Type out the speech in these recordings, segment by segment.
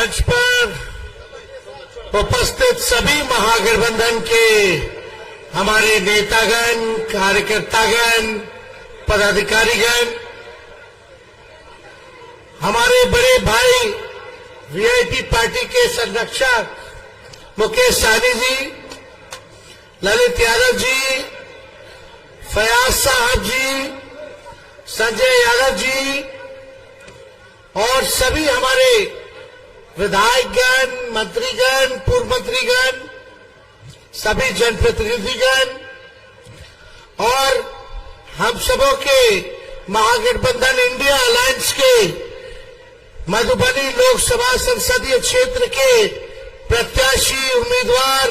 मंच पर उपस्थित सभी महागठबंधन के हमारे नेतागण, कार्यकर्तागण, पदाधिकारीगण, हमारे बड़े भाई वीआईपी पार्टी के संरक्षक मुकेश सहनी जी, ललित यादव जी, फयाज साहब जी, संजय यादव जी और सभी हमारे विधायकगण, मंत्रीगण, पूर्व मंत्रीगण, सभी जनप्रतिनिधिगण और हम सबों के महागठबंधन इंडिया अलायंस के मधुबनी लोकसभा संसदीय क्षेत्र के प्रत्याशी उम्मीदवार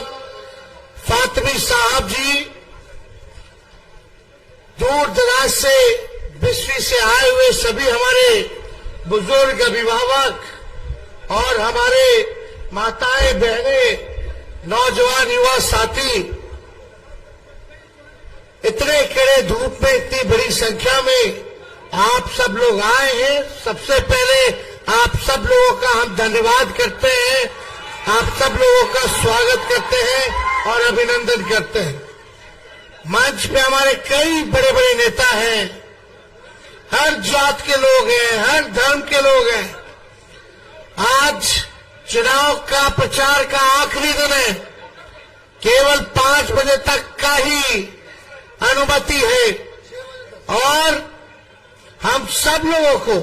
फातिमी साहब जी, दूर दराज से बिस्फी से आए हुए सभी हमारे बुजुर्ग अभिभावक और हमारे माताएं, बहनें, नौजवान, युवा साथी, इतने कड़े धूप में इतनी बड़ी संख्या में आप सब लोग आए हैं। सबसे पहले आप सब लोगों का हम धन्यवाद करते हैं, आप सब लोगों का स्वागत करते हैं और अभिनंदन करते हैं। मंच पे हमारे कई बड़े बड़े नेता हैं, हर जात के लोग हैं, हर धर्म के लोग हैं। आज चुनाव का प्रचार का आखिरी दिन है, केवल 5 बजे तक का ही अनुमति है और हम सब लोगों को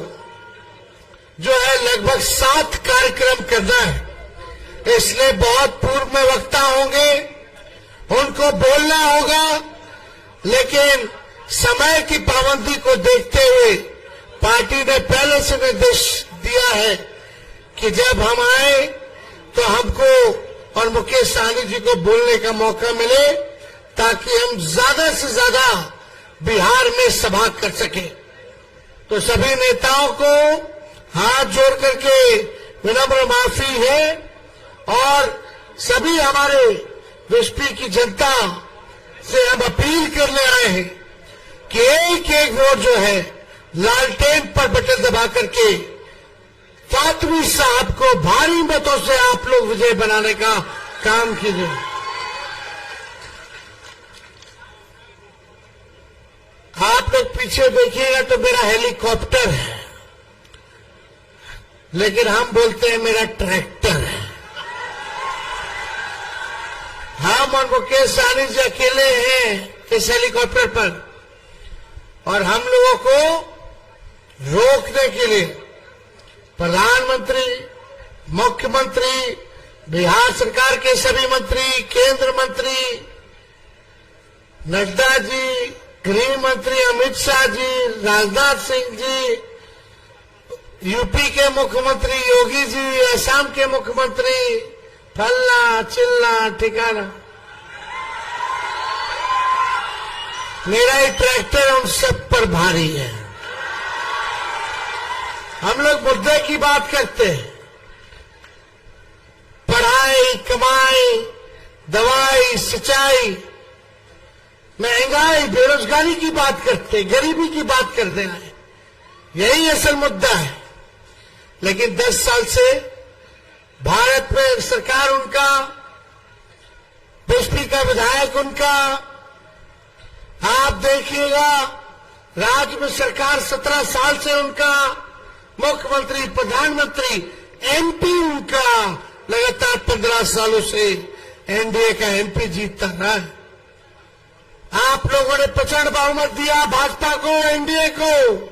जो है लगभग 7 कार्यक्रम करना है, इसलिए बहुत पूर्व में वक्ता होंगे, उनको बोलना होगा, लेकिन समय की पाबंदी को देखते हुए पार्टी ने पहले से निर्देश दिया है कि जब हम आए तो हमको और मुकेश सहनी जी को बोलने का मौका मिले ताकि हम ज्यादा से ज्यादा बिहार में सभा कर सके। तो सभी नेताओं को हाथ जोड़ करके विनम्र माफी है और सभी हमारे विस्पी की जनता से हम अपील करने आए हैं कि एक एक वोट जो है लालटेन पर बटन दबा करके फातिमी साहब को भारी मतों से आप लोग विजय बनाने का काम कीजिए। आप लोग पीछे देखिएगा तो मेरा हेलीकॉप्टर है, लेकिन हम बोलते हैं मेरा ट्रैक्टर है। हम और मुकेश सहनी जी अकेले हैं इस हेलीकॉप्टर पर और हम लोगों को रोकने के लिए प्रधानमंत्री, मुख्यमंत्री, बिहार सरकार के सभी मंत्री, केंद्र मंत्री नड्डा जी, गृह मंत्री अमित शाह जी, राजनाथ सिंह जी, यूपी के मुख्यमंत्री योगी जी, असम के मुख्यमंत्री, फल्ला चिल्ला ठिकाना, मेरा ही ट्रैक्टर उन सब पर भारी है। हम लोग मुद्दे की बात करते हैं, पढ़ाई, कमाई, दवाई, सिंचाई, महंगाई, बेरोजगारी की बात करते, गरीबी की बात करते हैं, यही असल मुद्दा है। लेकिन 10 साल से भारत में सरकार उनका, बिस्फी का विधायक उनका, आप देखिएगा राज्य में सरकार 17 साल से उनका, मुख्यमंत्री, प्रधानमंत्री, एमपी उनका, लगातार 15 सालों से एनडीए का एमपी जीतता रहा है। आप लोगों ने प्रचंड बहुमत दिया भाजपा को, एनडीए को,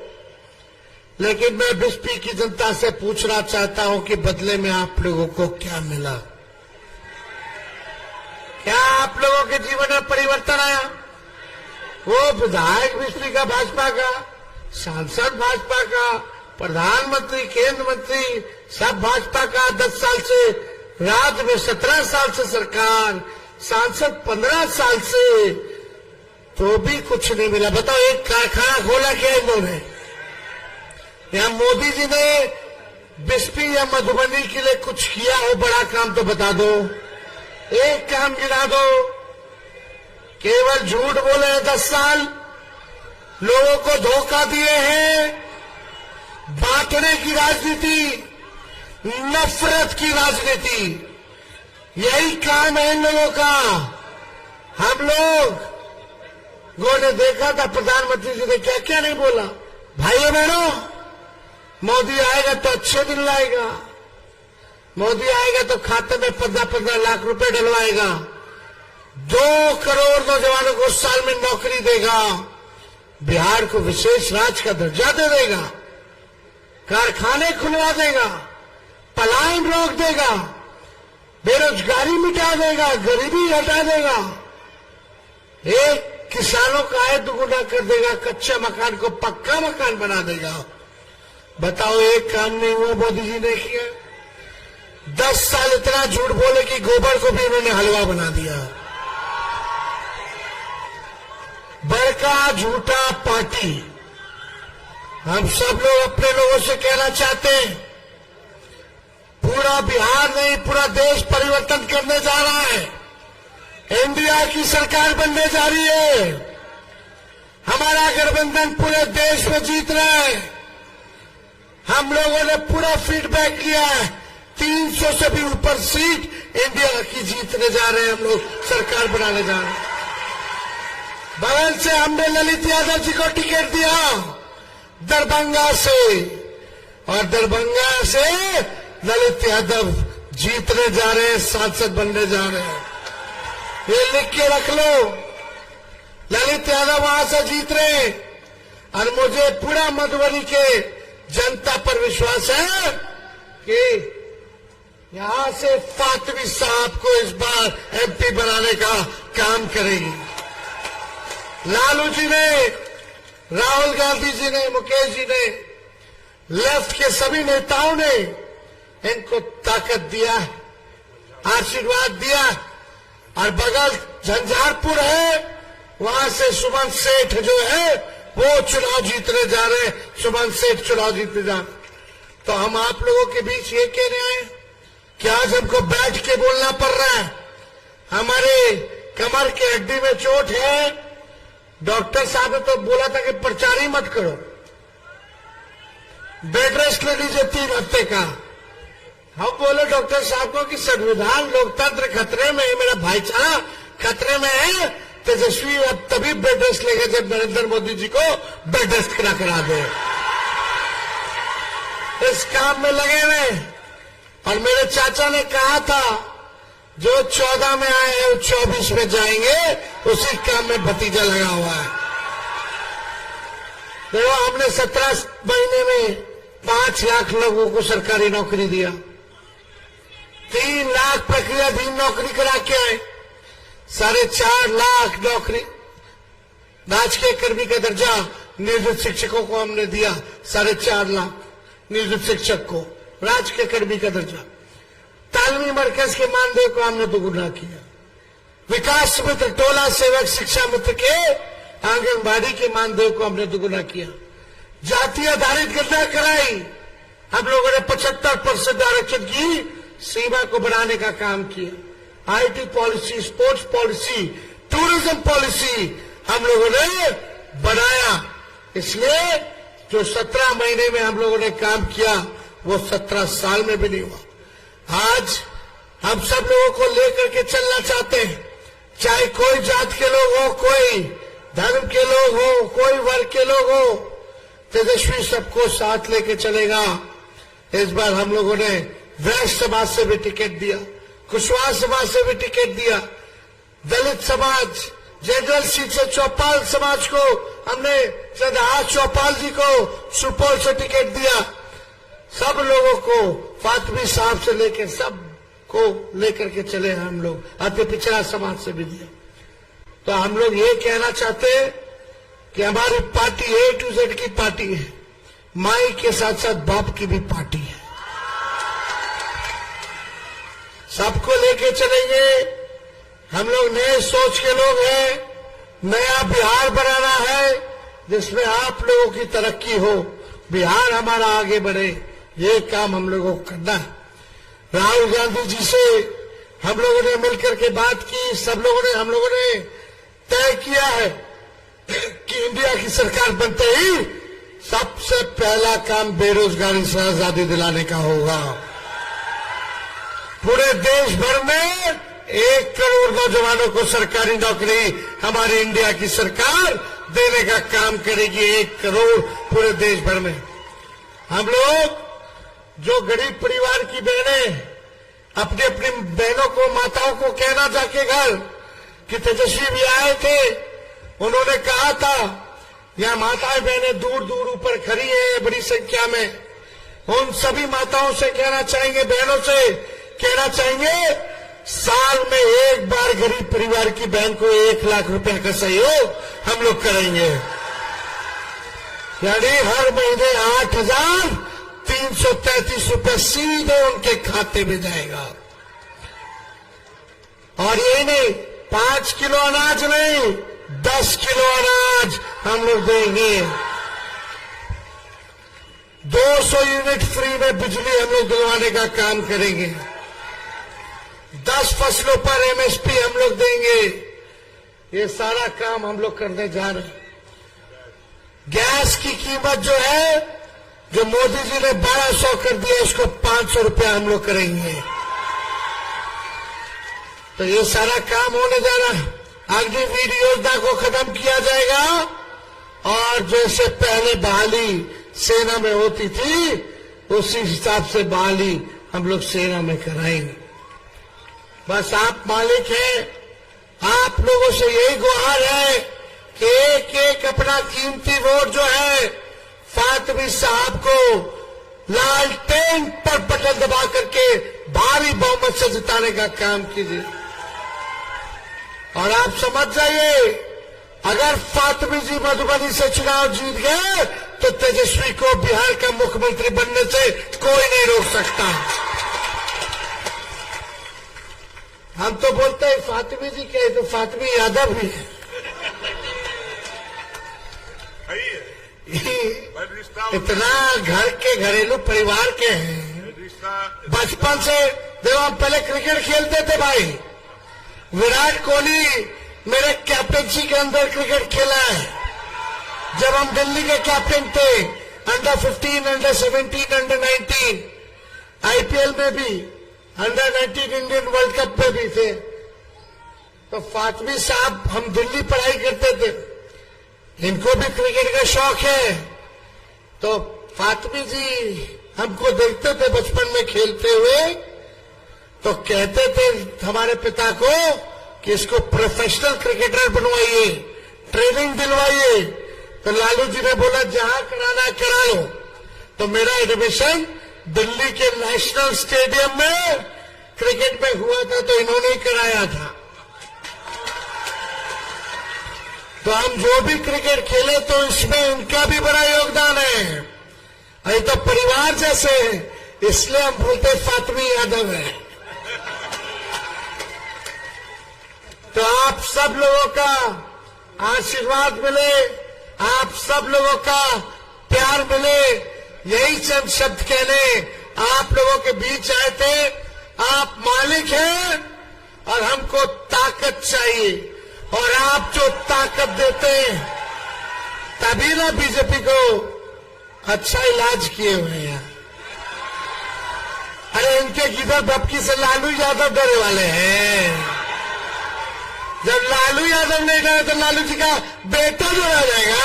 लेकिन मैं बिस्फी की जनता से पूछना चाहता हूं कि बदले में आप लोगों को क्या मिला? क्या आप लोगों के जीवन में परिवर्तन आया? वो विधायक बिस्फी का भाजपा का, सांसद भाजपा का, प्रधानमंत्री, केंद्र मंत्री सब भाजपा का, 10 साल से राज्य में 17 साल से सरकार, सांसद 15 साल से, तो भी कुछ नहीं मिला। बताओ, एक कारखाना खोला क्या इन्होंने? या मोदी जी ने बिस्फी या मधुबनी के लिए कुछ किया हो बड़ा काम तो बता दो, एक काम गिना दो। केवल झूठ बोले हैं 10 साल, लोगों को धोखा दिए हैं, बांटने की राजनीति, नफरत की राजनीति, यही काम है इन लोगों का। हम लोगों ने देखा था प्रधानमंत्री जी ने क्या क्या नहीं बोला। भाइयों बहनों, मोदी आएगा तो अच्छे दिन लाएगा, मोदी आएगा तो खाते में 15-15 लाख रुपए डलवाएगा, 2 करोड़ नौजवानों को साल में नौकरी देगा, बिहार को विशेष राज्य का दर्जा दे देगा, कारखाने खुलवा देगा, पलायन रोक देगा, बेरोजगारी मिटा देगा, गरीबी हटा देगा, एक किसानों का आय दुगुना कर देगा, कच्चा मकान को पक्का मकान बना देगा। बताओ, एक काम नहीं हुआ मोदी जी ने किया। 10 साल इतना झूठ बोले कि गोबर को भी उन्होंने हलवा बना दिया। बड़का झूठा पार्टी। हम सब लोग अपने लोगों से कहना चाहते हैं, पूरा बिहार नहीं पूरा देश परिवर्तन करने जा रहा है। इंडिया की सरकार बनने जा रही है। हमारा गठबंधन पूरे देश में जीत रहा है। हम लोगों ने पूरा फीडबैक लिया है। 300 से भी ऊपर सीट इंडिया की जीतने जा रहे हैं। हम लोग सरकार बनाने जा रहे हैं। बगल से हमने ललित यादव जी को टिकट दिया दरभंगा से, और दरभंगा से ललित यादव जीतने जा रहे हैं, सांसद बनने जा रहे हैं। ये लिख के रख लो, ललित यादव वहां से जीत रहे हैं। और मुझे पूरा मधुबनी के जनता पर विश्वास है कि यहां से फातमी साहब को इस बार एमपी बनाने का काम करेगी। लालू जी ने, राहुल गांधी जी ने, मुकेश जी ने, लेफ्ट के सभी नेताओं ने इनको ताकत दिया, आशीर्वाद दिया। और बगल झंझारपुर है, वहां से सुमन सेठ जो है वो चुनाव जीतने जा रहे हैं। सुमन सेठ चुनाव जीतने जा रहे। तो हम आप लोगों के बीच ये कह रहे हैं कि आज हमको बैठ के बोलना पड़ रहा है। हमारे कमर के हड्डी में चोट है। डॉक्टर साहब ने तो बोला था कि प्रचार ही मत करो, बेड रेस्ट ले लीजिए 3 हफ्ते का। हम बोले डॉक्टर साहब को कि संविधान लोकतंत्र खतरे में है, मेरा भाईचारा खतरे में है। तेजस्वी अब तभी बेड रेस्ट लेगा जब नरेंद्र मोदी जी को बेड रेस्ट करा दे। इस काम में लगे हुए। और मेरे चाचा ने कहा था, जो 14 में आए हैं वो 24 में जाएंगे, उसी काम में भतीजा लगा हुआ है। देखो, हमने 17 महीने में 5 लाख लोगों को सरकारी नौकरी दिया। 3 लाख प्रक्रियाधीन नौकरी करा के आए। 4.5 लाख नौकरी राजकीय कर्मी का दर्जा नियोजित शिक्षकों को हमने दिया। 4.5 लाख नियोजित शिक्षक को राजकीय कर्मी का दर्जा। तालमी मरकज के मानदेय को हमने दोगुना किया। विकास मित्र, टोला सेवक, शिक्षा मित्र के आंगनबाड़ी के मानदेय को हमने दोगुना किया। जाति आधारित गणना कराई। हम लोगों ने 75% आरक्षण की सीमा को बढ़ाने का काम किया। IT policy, sports policy, tourism policy हम लोगों ने बढ़ाया। इसलिए जो 17 महीने में हम लोगों ने काम किया वो 17 साल में भी नहीं हुआ। आज हम सब लोगों को लेकर के चलना चाहते हैं, चाहे कोई जात के लोग हो, कोई धर्म के लोग हो, कोई वर्ग के लोग हो। तेजस्वी सबको साथ लेके चलेगा। इस बार हम लोगों ने वैश्य समाज से भी टिकट दिया, कुशवाहा समाज से भी टिकट दिया, दलित समाज, जनरल सीट से चौपाल समाज को हमने श्रद्धा चौपाल जी को सुपौल से टिकट दिया। सब लोगों को, फातमी साहब से लेकर सब को लेकर के चले हम लोग। अति पिछड़ा समाज से भी दिया। तो हम लोग ये कहना चाहते हैं कि हमारी पार्टी A to Z की पार्टी है, माई के साथ साथ बाप की भी पार्टी है। सबको लेके चलेंगे। हम लोग नए सोच के लोग हैं। नया बिहार बनाना है जिसमें आप लोगों की तरक्की हो, बिहार हमारा आगे बढ़े। ये काम हम लोगों को करना है। राहुल गांधी जी से हम लोगों ने मिलकर के बात की। सब लोगों ने, हम लोगों ने तय किया है कि इंडिया की सरकार बनते ही सबसे पहला काम बेरोजगारी से आजादी दिलाने का होगा। पूरे देश भर में 1 करोड़ नौजवानों को सरकारी नौकरी हमारी इंडिया की सरकार देने का काम करेगी। 1 करोड़ पूरे देश भर में। हम लोग जो गरीब परिवार की बहनें अपनी अपनी बहनों को, माताओं को कहना जाके घर कि तेजस्वी भी आए थे, उन्होंने कहा था यहां माताएं बहनें दूर दूर ऊपर खड़ी हैं बड़ी संख्या में। उन सभी माताओं से कहना चाहेंगे, बहनों से कहना चाहेंगे, साल में एक बार गरीब परिवार की बहन को 1 लाख रुपए का सहयोग हम लोग करेंगे। यानी हर महीने 8,333 रुपए सीधे उनके खाते में जाएगा। और यही नहीं, 5 किलो अनाज नहीं, 10 किलो अनाज हम लोग देंगे। 200 यूनिट फ्री में बिजली हम लोग दिलवाने का काम करेंगे। 10 फसलों पर एमएसपी हम लोग देंगे। ये सारा काम हम लोग करने जा रहे हैं। गैस की कीमत जो है, जो मोदी जी ने 1200 कर दिया, इसको 500 रुपया हम लोग करेंगे। तो ये सारा काम होने जा रहा है। अग्निवीर योजना को खत्म किया जाएगा और जैसे पहले बहाली सेना में होती थी, उसी हिसाब से बहाली हम लोग सेना में कराएंगे। बस आप मालिक हैं, आप लोगों से यही गुहार है कि एक एक अपना कीमती वोट जो है फातमी साहब को लालटेन पर बटन दबा करके भारी बहुमत से जिताने का काम कीजिए। और आप समझ जाइए, अगर फातमी जी मधुबनी से चुनाव जीत गए तो तेजस्वी को बिहार का मुख्यमंत्री बनने से कोई नहीं रोक सकता। हम तो बोलते हैं फातमी जी के, तो फातमी यादव भी है। इतना घर के घरेलू परिवार के हैं। बचपन से देखो, हम पहले क्रिकेट खेलते थे भाई। विराट कोहली मेरे कैप्टनसी के अंदर क्रिकेट खेला है। जब हम दिल्ली के कैप्टन थे, अंडर 15, अंडर 17, अंडर 19, आईपीएल में भी, अंडर 19 इंडियन वर्ल्ड कप में भी थे। तो फातमी साहब, हम दिल्ली पढ़ाई करते थे, इनको भी क्रिकेट का शौक है। तो फातमी जी हमको देखते थे बचपन में खेलते हुए, तो कहते थे हमारे पिता को कि इसको प्रोफेशनल क्रिकेटर बनवाइए, ट्रेनिंग दिलवाइए। तो लालू जी ने बोला जहां कराना है करा लो। तो मेरा एडमिशन दिल्ली के नेशनल स्टेडियम में क्रिकेट में हुआ था, तो इन्होंने ही कराया था। तो हम जो भी क्रिकेट खेले तो इसमें इनका भी बड़ा योगदान है। अरे तो परिवार जैसे है, इसलिए हम बोलते फातमी यादव है। तो आप सब लोगों का आशीर्वाद मिले, आप सब लोगों का प्यार मिले, यही चंद शब्द कहने आप लोगों के बीच आए थे। आप मालिक हैं और हमको ताकत चाहिए, और आप जो ताकत देते हैं तभी ना बीजेपी को अच्छा इलाज किए हुए हैं। अरे इनके किधर धपकी से लालू यादव डरे वाले हैं। जब लालू यादव नहीं डरे तो लालू जी का बेटा जो रह जाएगा।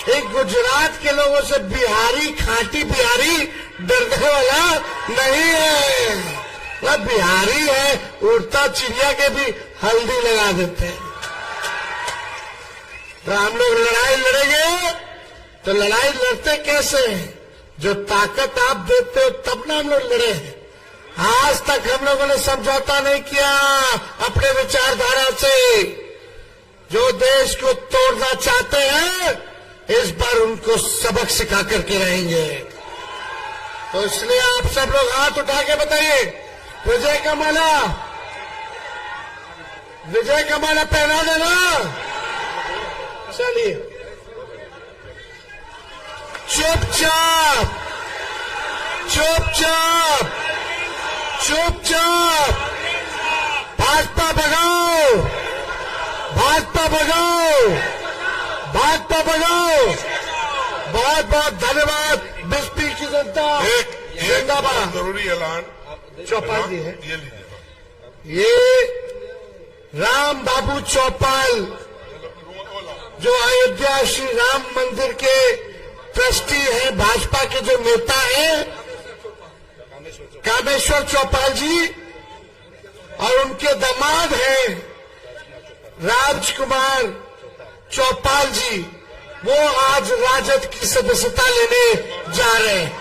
एक गुजरात के लोगों से बिहारी, खाटी बिहारी डरने वाला नहीं है। वह बिहारी है, उड़ता चिड़िया के भी हल्दी लगा देते हैं। तो हम लोग लड़ाई लड़ेंगे, तो लड़ाई लड़ते कैसे हैं? जो ताकत आप देते हो तब ना हम लोग लड़े हैं। आज तक हम लोगों ने समझौता नहीं किया अपने विचारधारा से। जो देश को तोड़ना चाहते हैं, इस बार उनको सबक सिखा करके रहेंगे। तो इसलिए आप सब लोग हाथ उठा के बताइए, विजय का माला, विजय का माला पहना देना। चलिए, चुपचाप चुपचाप चुपचाप भाजपा भगाओ, भाजपा भगाओ, भाजपा भगाओ। बहुत बहुत धन्यवाद। बिस्पी की जनता जिंदाबाद। जरूरी ऐलान चौपाल जी है, ये लीजिए। ये राम बाबू चौपाल जो अयोध्या श्री राम मंदिर के ट्रस्टी हैं, भाजपा के जो नेता हैं कामेश्वर चौपाल जी, और उनके दामाद हैं राजकुमार चौपाल जी, वो आज राजद की सदस्यता लेने जा रहे हैं।